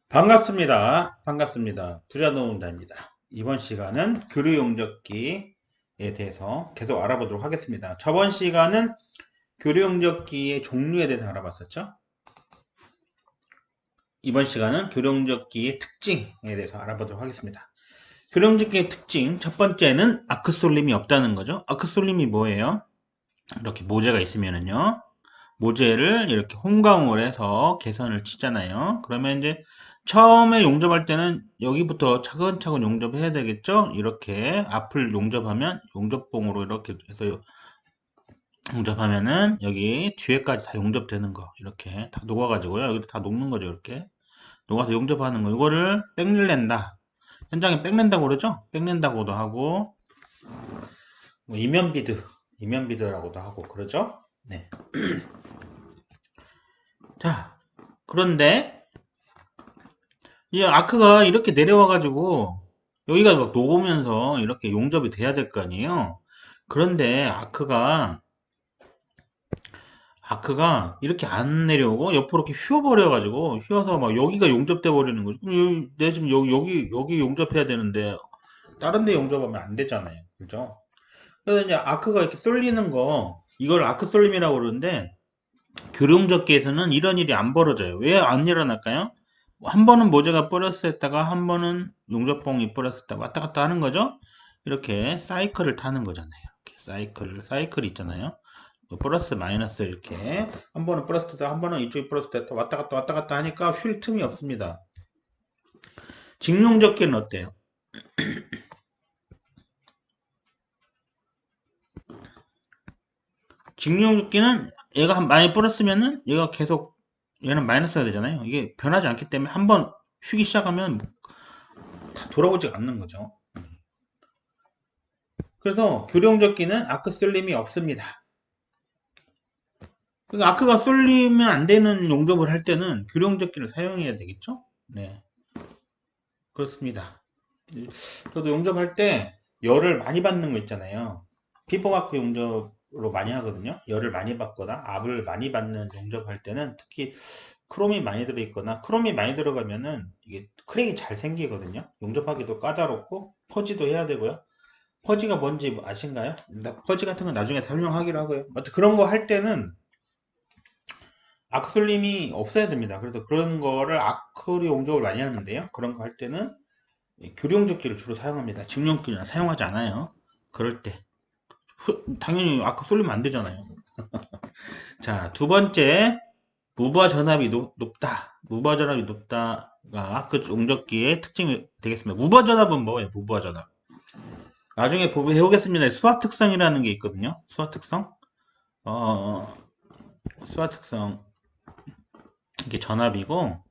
반갑습니다. 반갑습니다. 부자노동자입니다. 이번 시간은 교류용접기에 대해서 계속 알아보도록 하겠습니다. 저번 시간은 교류용접기의 종류에 대해서 알아봤었죠? 이번 시간은 교류용접기의 특징에 대해서 알아보도록 하겠습니다. 교류용접기의 특징, 첫 번째는 아크솔림이 없다는 거죠. 아크솔림이 뭐예요? 이렇게 모재가 있으면은요. 모재를 이렇게 홍광을 해서 개선을 치잖아요. 그러면 이제 처음에 용접할 때는 여기부터 차근차근 용접해야 되겠죠? 이렇게 앞을 용접하면 용접봉으로 이렇게 해서 용접하면은 여기 뒤에까지 다 용접되는 거 이렇게 다 녹아가지고요. 여기 다 녹는 거죠. 이렇게 녹아서 용접하는 거 이거를 백릴낸다. 현장에 백낸다고 그러죠? 백낸다고도 하고 뭐 이면비드라고도 하고 그러죠? 네. 자, 그런데 이 아크가 이렇게 내려와가지고 여기가 막 녹으면서 이렇게 용접이 돼야 될 거 아니에요. 그런데 아크가 이렇게 안 내려오고 옆으로 이렇게 휘어버려가지고 휘어서 막 여기가 용접돼 버리는 거죠. 그럼 내 지금 여기 용접해야 되는데 다른 데 용접하면 안 되잖아요. 그죠? 그래서 이제 아크가 이렇게 쏠리는 거 이걸 아크 쏠림이라고 그러는데 교룡접기에서는 이런 일이 안 벌어져요. 왜 안 일어날까요? 한 번은 모재가 뿌렸을 했다가 한 번은 용접봉이 뿌렸을 때 왔다 갔다 하는 거죠. 이렇게 사이클을 타는 거잖아요. 이렇게 사이클이 있잖아요. 뭐 플러스 마이너스 이렇게 한 번은 플러스 때 한 번은 이쪽이 플러스 때 왔다 갔다 하니까 쉴 틈이 없습니다. 직용접기는 어때요? 직용접기는 얘가 많이 뿌렸으면은 얘가 계속 얘는 마이너스가 되잖아요. 이게 변하지 않기 때문에 한 번 쉬기 시작하면 다 돌아오지 않는 거죠. 그래서 교룡접기는 아크 쏠림이 없습니다. 그러니까 아크가 쏠리면 안 되는 용접을 할 때는 교룡접기를 사용해야 되겠죠? 네, 그렇습니다. 저도 용접할 때 열을 많이 받는 거 있잖아요. 피법아크 용접으로 많이 하거든요. 열을 많이 받거나 압을 많이 받는 용접할 때는 특히 크롬이 많이 들어있거나 크롬이 많이 들어가면은 이게 크랙이 잘 생기거든요. 용접하기도 까다롭고 퍼지도 해야 되고요. 퍼지가 뭔지 아신가요? 퍼지 같은 건 나중에 설명하기로 하고요. 아무튼 그런 거 할 때는 아크솔림이 없어야 됩니다. 그래서 그런 거를 아크로 용접을 많이 하는데요. 그런 거 할 때는 교룡접기를 주로 사용합니다. 직용접기는 사용하지 않아요. 그럴 때 당연히 아크 쏠리면 안 되잖아요. 자, 두 번째 무바 전압이 높다. 무바 전압이 높다가 아크 용접기의 특징이 되겠습니다. 무바 전압은 뭐예요? 무바 전압. 나중에 배우겠습니다. 수화 특성이라는 게 있거든요. 수화 특성. 어, 수화 특성. 이게 전압이고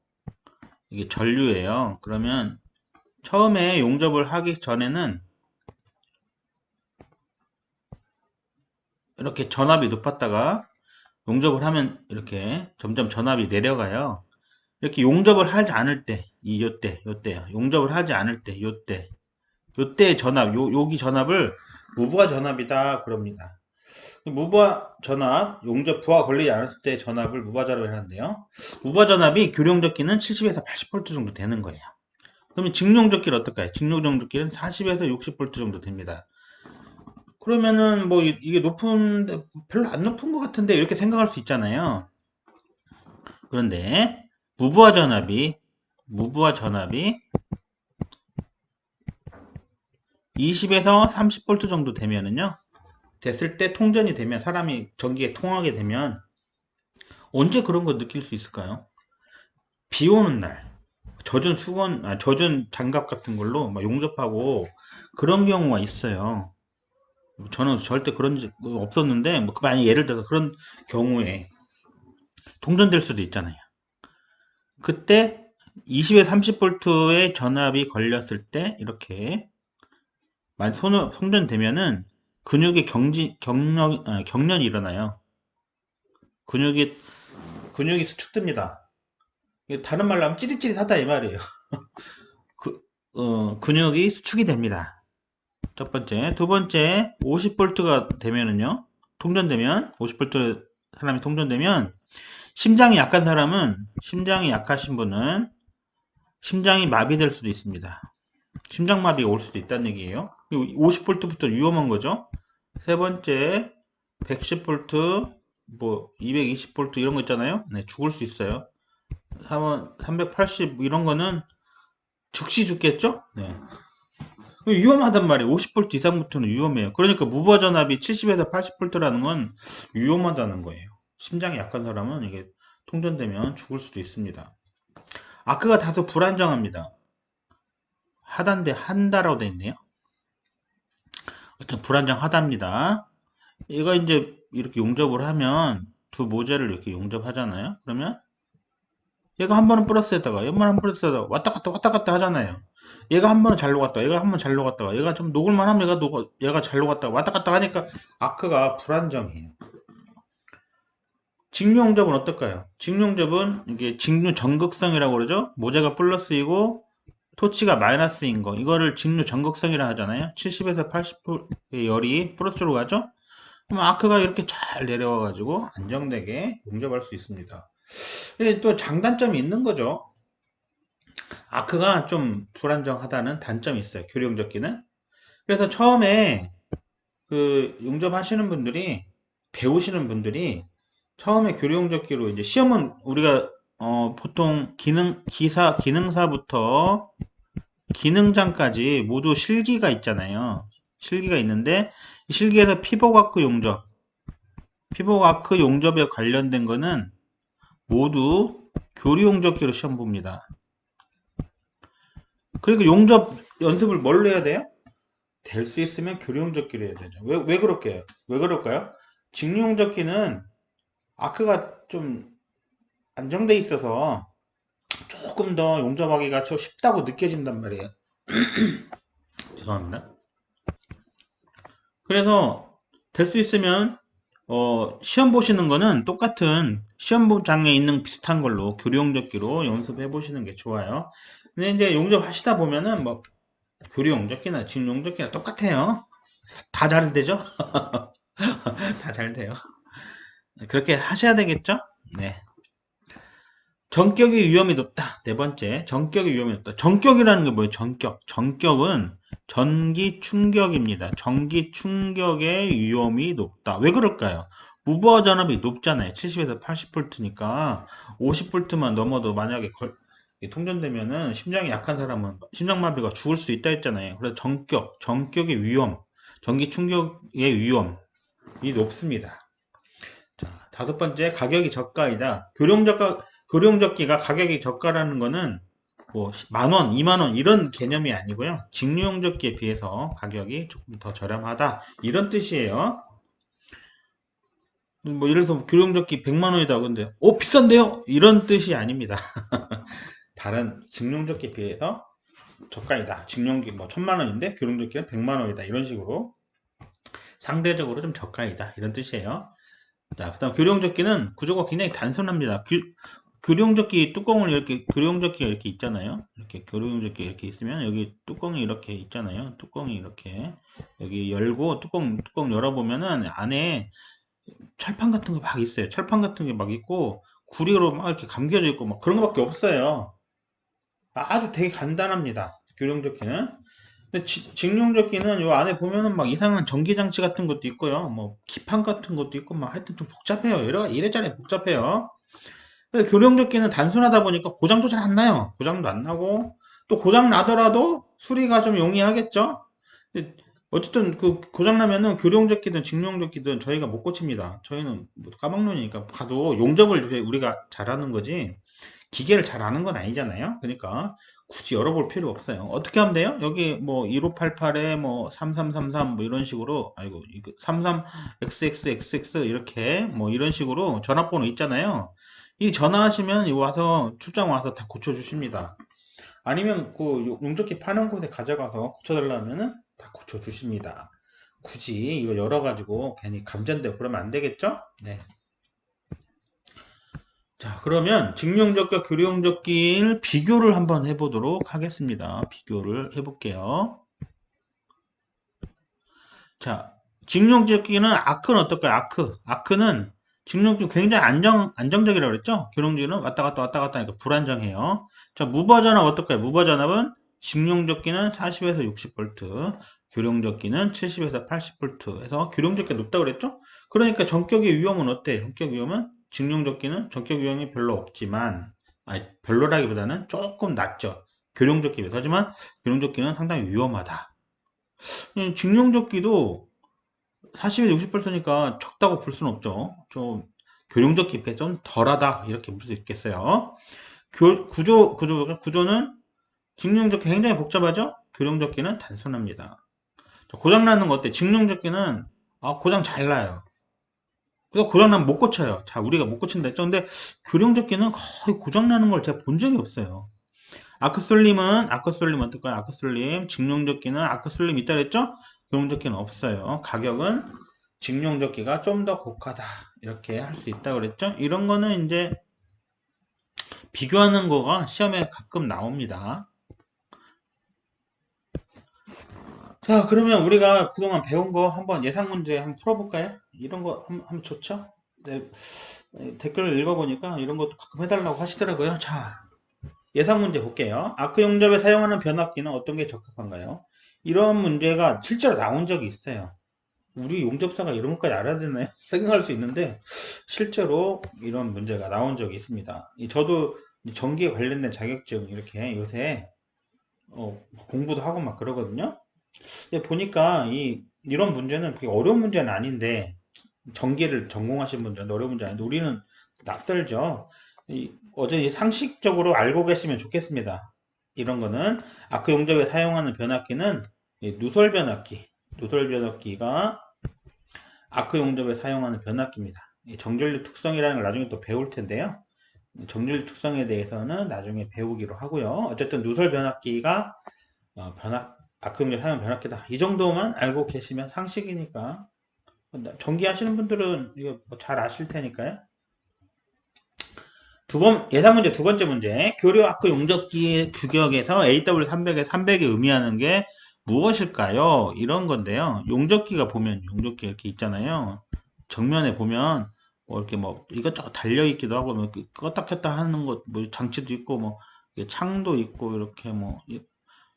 이게 전류예요. 그러면 처음에 용접을 하기 전에는 이렇게 전압이 높았다가 용접을 하면 이렇게 점점 전압이 내려가요. 이렇게 용접을 하지 않을 때, 요때요. 용접을 하지 않을 때, 요때 전압, 여기 전압을 무부하 전압이다, 그럽니다. 무부하 전압, 용접 부하가 걸리지 않았을 때 전압을 무부하 전압을 하는데요. 무부하 전압이 교룡접기는 70에서 80V 정도 되는 거예요. 그러면 직용접기는 어떨까요? 직용접기는 40에서 60V 정도 됩니다. 그러면은 뭐 이게 별로 안 높은 것 같은데 이렇게 생각할 수 있잖아요. 그런데 무부하 전압이 20에서 30V 정도 되면은요. 됐을 때 통전이 되면 사람이 전기에 통하게 되면 언제 그런 거 느낄 수 있을까요? 비 오는 날 젖은 장갑 같은 걸로 막 용접하고 그런 경우가 있어요. 저는 절대 그런 적 없었는데 뭐 만약 예를 들어서 그런 경우에 통전될 수도 있잖아요. 그때 20에서 30V의 전압이 걸렸을 때 이렇게 송전되면은 근육의 경련이 일어나요. 근육이 수축됩니다. 다른 말로 하면 찌릿찌릿하다 이 말이에요. 근육이 수축이 됩니다. 첫 번째. 두 번째, 50V가 되면은요, 50V 사람이 통전되면, 심장이 약하신 분은 심장이 마비될 수도 있습니다. 심장마비가 올 수도 있다는 얘기예요. 50V부터 위험한 거죠. 세 번째, 110V, 뭐 220V 이런 거 있잖아요. 네, 죽을 수 있어요. 380 이런 거는 즉시 죽겠죠? 네. 위험하단 말이에요. 50V 이상부터는 위험해요. 그러니까 무버 전압이 70에서 80V라는 건 위험하다는 거예요. 심장이 약한 사람은 이게 통전되면 죽을 수도 있습니다. 아크가 다소 불안정합니다. 하단데 한다라고 되어 있네요. 어쨌든 불안정하답니다. 얘가 이제 이렇게 용접을 하면 두 모재를 이렇게 용접하잖아요. 그러면 얘가 한 번은 플러스에다가 얘만 한 플러스에다가 왔다 갔다 하잖아요. 얘가 한 번은 잘 녹았다가 얘가 한 번 잘 녹았다가 얘가 좀 녹을만 하면 얘가 잘 녹았다가 왔다 갔다 하니까 아크가 불안정해요. 직류 용접은 어떨까요? 직류 용접은 이게 직류 전극성이라고 그러죠. 모재가 플러스이고 토치가 마이너스인 거 이거를 직류 전극성이라 하잖아요. 70에서 80의 열이 플러스로 가죠. 그럼 아크가 이렇게 잘 내려와 가지고 안정되게 용접할 수 있습니다. 또 장단점이 있는 거죠. 아크가 좀 불안정하다는 단점이 있어요. 교리 용접기는. 그래서 처음에 그 용접하시는 분들이 배우시는 분들이 처음에 교리 용접기로 이제 시험은 우리가 보통 기능사부터 기능장까지 모두 실기가 있잖아요. 실기가 있는데 실기에서 피복아크 용접에 관련된 거는 모두 교리 용접기로 시험 봅니다. 그러니까 용접 연습을 뭘로 해야 돼요? 될 수 있으면 교리 용접기로 해야 되죠. 왜 그럴까요? 왜 그럴까요? 직류 용접기는 아크가 좀 안정돼 있어서 조금 더 용접하기가 좀 쉽다고 느껴진단 말이에요. 죄송합니다. 그래서 될 수 있으면 시험 보시는 거는 똑같은 시험장에 있는 비슷한 걸로 교리 용접기로 연습해 보시는 게 좋아요. 근데 이제 용접 하시다 보면은 뭐 교리 용접기나 직류 용접기나 똑같아요. 다 잘 되죠? 다 잘 돼요. 그렇게 하셔야 되겠죠? 네. 전격의 위험이 높다. 네 번째, 전격의 위험이 높다. 전격이라는 게 뭐예요? 전격. 전격은 전기 충격입니다. 전기 충격의 위험이 높다. 왜 그럴까요? 무버와 전압이 높잖아요. 70에서 80V니까 50V만 넘어도 만약에 통전되면은 심장이 약한 사람은 심장마비가 죽을 수 있다 했잖아요. 그래서 전격의 위험, 전기 충격의 위험이 높습니다. 자, 다섯 번째, 가격이 저가이다. 교룡적기가 가격이 저가라는 거는 뭐 만원, 2만원 이런 개념이 아니고요. 직류용접기에 비해서 가격이 조금 더 저렴하다. 이런 뜻이에요. 뭐 예를 들어서 교룡적기 100만원이다. 근데 비싼데요? 이런 뜻이 아닙니다. 다른 직룡적기에 비해서 저가이다. 직룡기 뭐 1000만원인데 교룡적기는 100만원이다. 이런 식으로 상대적으로 좀 저가이다. 이런 뜻이에요. 자, 그 다음 교룡적기는 구조가 굉장히 단순합니다. 교룡적기 뚜껑을 이렇게 교룡적기가 이렇게 있잖아요. 이렇게 교룡적기 이렇게 있으면 여기 뚜껑이 이렇게 있잖아요. 뚜껑이 이렇게 여기 열고 뚜껑 열어보면은 안에 철판 같은 거 막 있어요. 철판 같은 게 막 있고 구리로 막 이렇게 감겨져 있고 막 그런 거밖에 없어요. 아주 되게 간단합니다. 교룡적기는. 근데 직룡적기는 요 안에 보면은 막 이상한 전기장치 같은 것도 있고요. 뭐 기판 같은 것도 있고 막 하여튼 좀 복잡해요. 이래저래 복잡해요. 교룡적기는 단순하다 보니까 고장도 잘 안 나요. 고장도 안 나고 또 고장 나더라도 수리가 좀 용이하겠죠. 근데 어쨌든 그 고장 나면은 교룡적기든 직룡적기든 저희가 못 고칩니다. 저희는 뭐 까막눈이니까 가도 용접을 우리가 잘하는 거지 기계를 잘 아는 건 아니잖아요. 그러니까 굳이 열어볼 필요 없어요. 어떻게 하면 돼요? 여기 뭐 1588에 뭐 3333 뭐 이런 식으로 아이고 이거 33XXXX 이렇게 뭐 이런 식으로 전화번호 있잖아요. 이 전화하시면 와서 출장 와서 다 고쳐주십니다. 아니면 그 용접기 파는 곳에 가져가서 고쳐달라면은 다 고쳐주십니다. 굳이 이거 열어가지고 괜히 감전되고 그러면 안 되겠죠? 네. 자, 그러면 직용접기와 교류용접기를 비교를 한번 해보도록 하겠습니다. 비교를 해볼게요. 자, 직용접기는 아크는 어떨까요? 아크는 직용적기 굉장히 안정적이라고 그랬죠? 교룡주기는 왔다 갔다 왔다 갔다 하니까 불안정해요. 자, 무버전압 어떨까요? 무버전압은 직용적기는 40에서 60V, 교룡적기는 70에서 80V 해서 교룡적기가 높다고 그랬죠? 그러니까 전격의 위험은 어때? 전격 위험은 직용적기는 전격 위험이 별로 없지만, 아니, 별로라기보다는 조금 낮죠. 교룡적기에 비해서. 하지만 교룡적기는 상당히 위험하다. 직용적기도 40에서 60%니까 적다고 볼 수는 없죠. 좀 교룡적기 비해 좀 덜하다 이렇게 볼 수 있겠어요. 구조는 직용적기 굉장히 복잡하죠. 교룡적기는 단순합니다. 고장나는 거 어때? 직용적기는 고장 잘 나요. 그래서 고장나면 못 고쳐요. 자, 우리가 못 고친다 했죠. 근데 교룡적기는 거의 고장나는 걸 제가 본 적이 없어요. 아크솔림 어떨까요? 아크솔림 직용적기는 아크솔림 있다 그랬죠? 교룡적기는 없어요. 가격은 직용적기가 좀 더 고가다 이렇게 할 수 있다 그랬죠? 이런 거는 이제 비교하는 거가 시험에 가끔 나옵니다. 자, 그러면 우리가 그동안 배운 거 한번 예상 문제 한번 풀어볼까요? 이런 거 한번 좋죠? 네, 댓글 읽어보니까 이런 것도 가끔 해달라고 하시더라고요. 자, 예상 문제 볼게요. 아크 용접에 사용하는 변압기는 어떤 게 적합한가요? 이런 문제가 실제로 나온 적이 있어요. 우리 용접사가 이런 것까지 알아야 되나요? 생각할 수 있는데 실제로 이런 문제가 나온 적이 있습니다. 저도 전기에 관련된 자격증 이렇게 요새 공부도 하고 막 그러거든요. 보니까 이런 문제는 그렇게 어려운 문제는 아닌데 전기를 전공하신 분들은 어려운 문제 아닌데 우리는 낯설죠. 어제 상식적으로 알고 계시면 좋겠습니다. 이런 거는 아크 용접에 사용하는 변압기는 누설 변압기, 누설 변압기가 아크 용접에 사용하는 변압기입니다. 정전류 특성이라는 걸 나중에 또 배울 텐데요. 정전류 특성에 대해서는 나중에 배우기로 하고요. 어쨌든 누설 변압기가 아크 용접 사용 변압기다. 이 정도만 알고 계시면 상식이니까 전기 하시는 분들은 이거 잘 아실 테니까요. 예상 문제 두 번째 문제. 교류 아크 용접기 규격에서 AW300에 300이 의미하는 게 무엇일까요? 이런 건데요. 용접기가 보면 용접기 이렇게 있잖아요. 정면에 보면 이렇게 이것저것 달려 있기도 하고 껐다 켰다 하는 것 장치도 있고 창도 있고 이렇게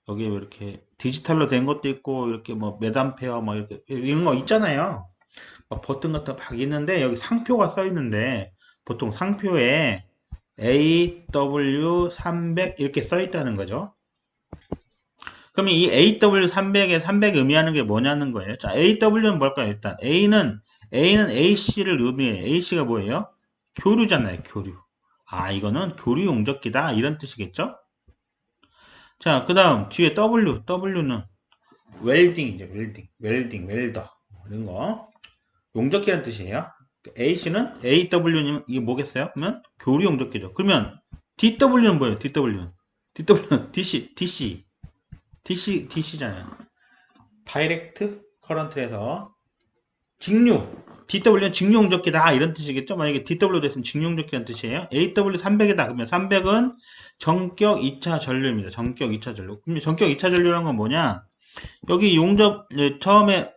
여기 이렇게 디지털로 된 것도 있고 이렇게 몇 암페어 이렇게 이런 거 있잖아요. 버튼 같은 거 막 있는데 여기 상표가 써 있는데 보통 상표에 AW300 이렇게 써 있다는 거죠. 그러면 이 AW300에 300 의미하는 게 뭐냐는 거예요. 자, AW는 뭘까요? 일단 A는 AC를 의미해요. AC가 뭐예요? 교류잖아요. 교류. 이거는 교류 용접기다 이런 뜻이겠죠? 자, 그 다음 뒤에 W는 웰딩이죠. 웰더 이런 거 용접기라는 뜻이에요. AC는 AW는 이게 뭐겠어요? 그러면 교류 용접기죠. 그러면 DW는 뭐예요? DW는 DC잖아요. 다이렉트 커런트에서 DW는 직류 용접기다 이런 뜻이겠죠? 만약에 DW 됐으면 직류 용접기라는 뜻이에요. AW300이다 그러면 300은 전격 2차 전류입니다. 전격 2차 전류. 그럼 전격 2차 전류란 건 뭐냐? 여기 용접 처음에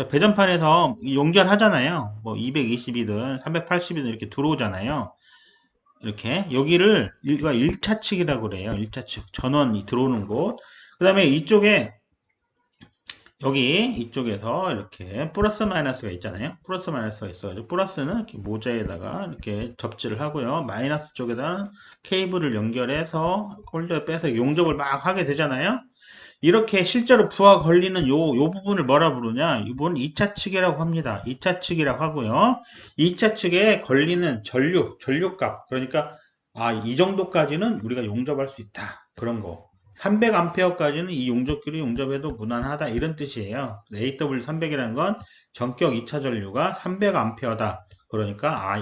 배전판에서 용접하잖아요. 220이든 380이든 이렇게 들어오잖아요. 이렇게 여기를 1차 측이라고 그래요. 1차 측 전원이 들어오는 곳. 그 다음에 이쪽에서 이렇게 플러스 마이너스가 있잖아요. 플러스 마이너스가 있어가지고 플러스는 이렇게 모자에다가 이렇게 접지를 하고요. 마이너스 쪽에다 케이블을 연결해서 홀더에 빼서 용접을 막 하게 되잖아요. 이렇게 실제로 부하 걸리는 요 부분을 뭐라 부르냐? 이분 2차 측이라고 합니다. 2차 측이라고 하고요. 2차 측에 걸리는 전류값. 그러니까, 이 정도까지는 우리가 용접할 수 있다. 그런 거. 300A까지는 이 용접기를 용접해도 무난하다. 이런 뜻이에요. AW300이라는 건 전격 2차 전류가 300A다. 그러니까,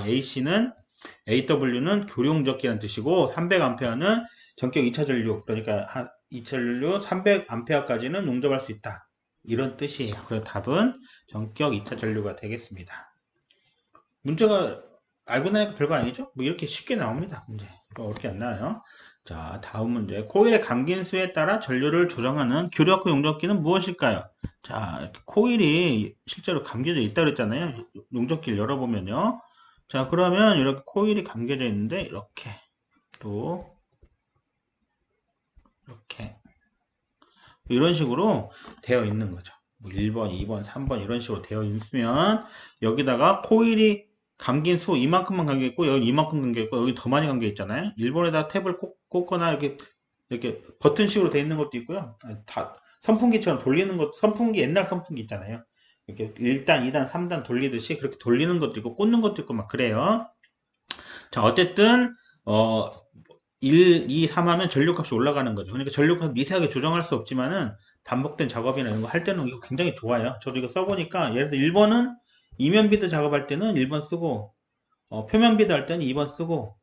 AW는 교류용접기라는 뜻이고, 300A는 전격 2차 전류. 그러니까, 2차 전류 300A까지는 용접할 수 있다. 이런 뜻이에요. 그래서 답은 전격 2차 전류가 되겠습니다. 문제가 알고 나니까 별거 아니죠? 이렇게 쉽게 나옵니다. 문제. 어렵게 안 나와요. 자, 다음 문제. 코일의 감긴 수에 따라 전류를 조정하는 교류압 용접기는 무엇일까요? 자, 이렇게 코일이 실제로 감겨져 있다 그랬잖아요. 용접기를 열어보면요. 자, 그러면 이렇게 코일이 감겨져 있는데, 이렇게, 또, 이렇게, 이런 식으로 되어 있는 거죠. 뭐 1번, 2번, 3번 이런 식으로 되어 있으면, 여기다가 코일이 감긴 수 이만큼만 감겨 있고, 여기 이만큼 감겨 있고, 여기 더 많이 감겨 있잖아요. 1번에다 탭을 꽂거나 이렇게 버튼식으로 되어 있는 것도 있고요. 다 선풍기처럼 돌리는 것, 선풍기, 옛날 선풍기 있잖아요. 이렇게 1단, 2단, 3단 돌리듯이 그렇게 돌리는 것도 있고, 꽂는 것도 있고, 막 그래요. 자, 어쨌든, 어, 1, 2, 3 하면 전류값이 올라가는 거죠. 그러니까 전류값 미세하게 조정할 수 없지만은, 반복된 작업이나 이런 거 할 때는 이거 굉장히 좋아요. 저도 이거 써보니까, 예를 들어서 1번은 이면 비드 작업할 때는 1번 쓰고, 표면 비드 할 때는 2번 쓰고,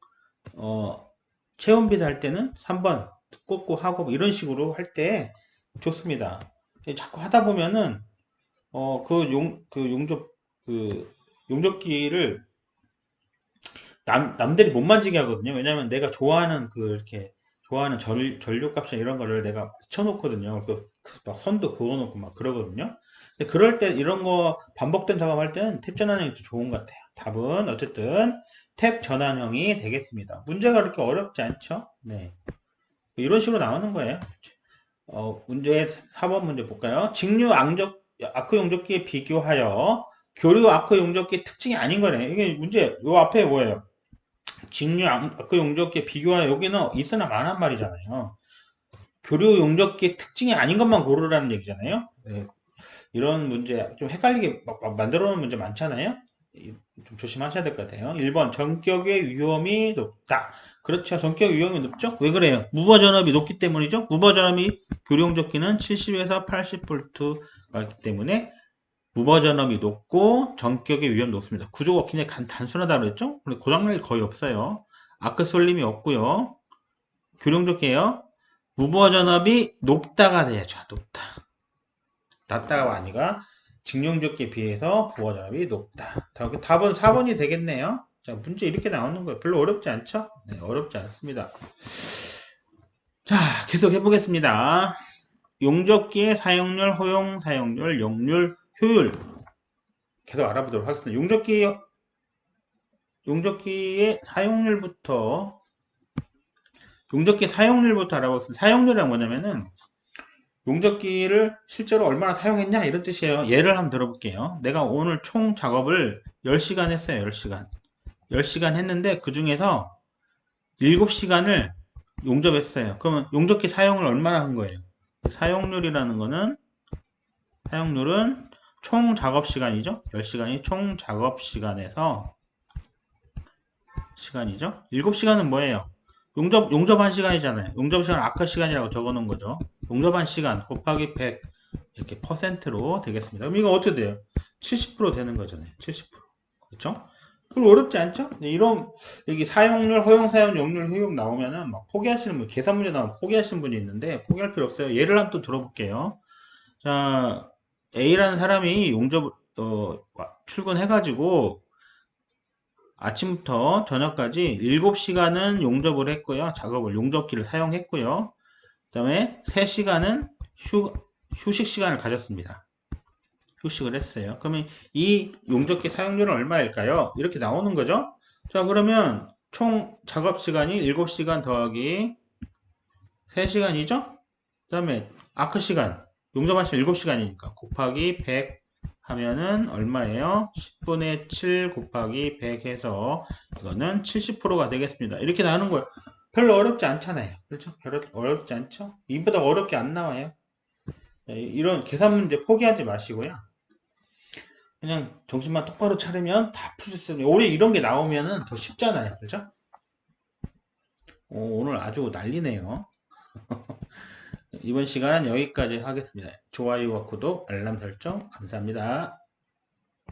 체온 비드 할 때는 3번 꽂고 하고 뭐 이런 식으로 할 때 좋습니다. 자꾸 하다 보면은 그 용접기를 남들이 못 만지게 하거든요. 왜냐면 내가 좋아하는 이렇게 좋아하는 전류값이나 이런 거를 내가 맞춰놓거든요. 막 선도 그어놓고 막 그러거든요. 근데 그럴 때 이런 거 반복된 작업할 때는 탭 전환형이 더 좋은 것 같아요. 답은 어쨌든 탭 전환형이 되겠습니다. 문제가 그렇게 어렵지 않죠? 네. 이런 식으로 나오는 거예요. 문제 4번 문제 볼까요? 직류 아크 용접기에 비교하여 교류 아크 용접기 특징이 아닌 거네. 이게 문제 요 앞에 뭐예요? 직류 아크 용접기에 비교하여 여기는 있으나 마나한 말이잖아요. 교류 용접기 특징이 아닌 것만 고르라는 얘기잖아요. 네. 이런 문제 좀 헷갈리게 만들어 놓은 문제 많잖아요. 좀 조심하셔야 될 것 같아요. 1번 전격의 위험이 높다. 그렇죠. 전격 위험이 높죠? 왜 그래요? 무버 전압이 높기 때문이죠. 무버 전압이 교류용접기는 70에서 80V가 있기 때문에 무버 전압이 높고 전격의 위험이 높습니다. 구조가 굉장히 단순하다고 그랬죠? 근데 고장날 일 거의 없어요. 아크 쏠림이 없고요. 교류용접기예요. 무버 전압이 높다가 돼야죠. 높다. 낮다가 아니가 직용접기에 비해서 부하전압이 높다. 답은 4번이 되겠네요. 자, 문제 이렇게 나오는 거예요. 별로 어렵지 않죠? 네, 어렵지 않습니다. 자, 계속 해보겠습니다. 용접기의 사용률, 허용 사용률, 용률, 효율. 계속 알아보도록 하겠습니다. 용접기의 사용률부터 알아보겠습니다. 사용률이란 뭐냐면은, 용접기를 실제로 얼마나 사용했냐 이런 뜻이에요. 예를 한번 들어볼게요. 내가 오늘 총 작업을 10시간 했어요. 10시간. 10시간 했는데 그 중에서 7시간을 용접했어요. 그러면 용접기 사용을 얼마나 한 거예요? 사용률이라는 거는 사용률은 총 작업 시간이죠. 10시간이 총 작업 시간에서 시간이죠. 7시간은 뭐예요? 용접 1시간이잖아요. 용접 시간 아까 시간이라고 적어 놓은 거죠. 용접 1시간 곱하기 100 이렇게 퍼센트로 되겠습니다. 그럼 이거 어떻게 돼요? 70% 되는 거잖아요. 70%. 그렇죠? 별로 어렵지 않죠? 네, 이런 여기 사용률, 허용 사용, 용률, 효용 나오면은 막 포기하시는 분, 계산 문제 나오면 포기하시는 분이 있는데 포기할 필요 없어요. 예를 한번 또 들어볼게요. 자, A라는 사람이 출근해가지고 아침부터 저녁까지 7시간은 용접을 했고요. 용접기를 사용했고요. 그 다음에 3시간은 휴식 시간을 가졌습니다. 휴식을 했어요. 그러면 이 용접기 사용률은 얼마일까요? 이렇게 나오는 거죠. 자, 그러면 총 작업 시간이 7시간 더하기 3시간이죠? 그 다음에 아크 시간, 용접한 시간 7시간이니까 곱하기 100 하면은 얼마예요? 10분의 7 곱하기 100 해서 이거는 70%가 되겠습니다. 이렇게 나오는 거예요. 별로 어렵지 않잖아요. 그렇죠? 별로 어렵지 않죠? 이보다 어렵게 안 나와요. 이런 계산 문제 포기하지 마시고요. 그냥 정신만 똑바로 차리면 다 풀 수 있습니다. 올해 이런 게 나오면은 더 쉽잖아요. 그죠? 오늘 아주 난리네요. 이번 시간은 여기까지 하겠습니다. 좋아요와 구독, 알람 설정 감사합니다.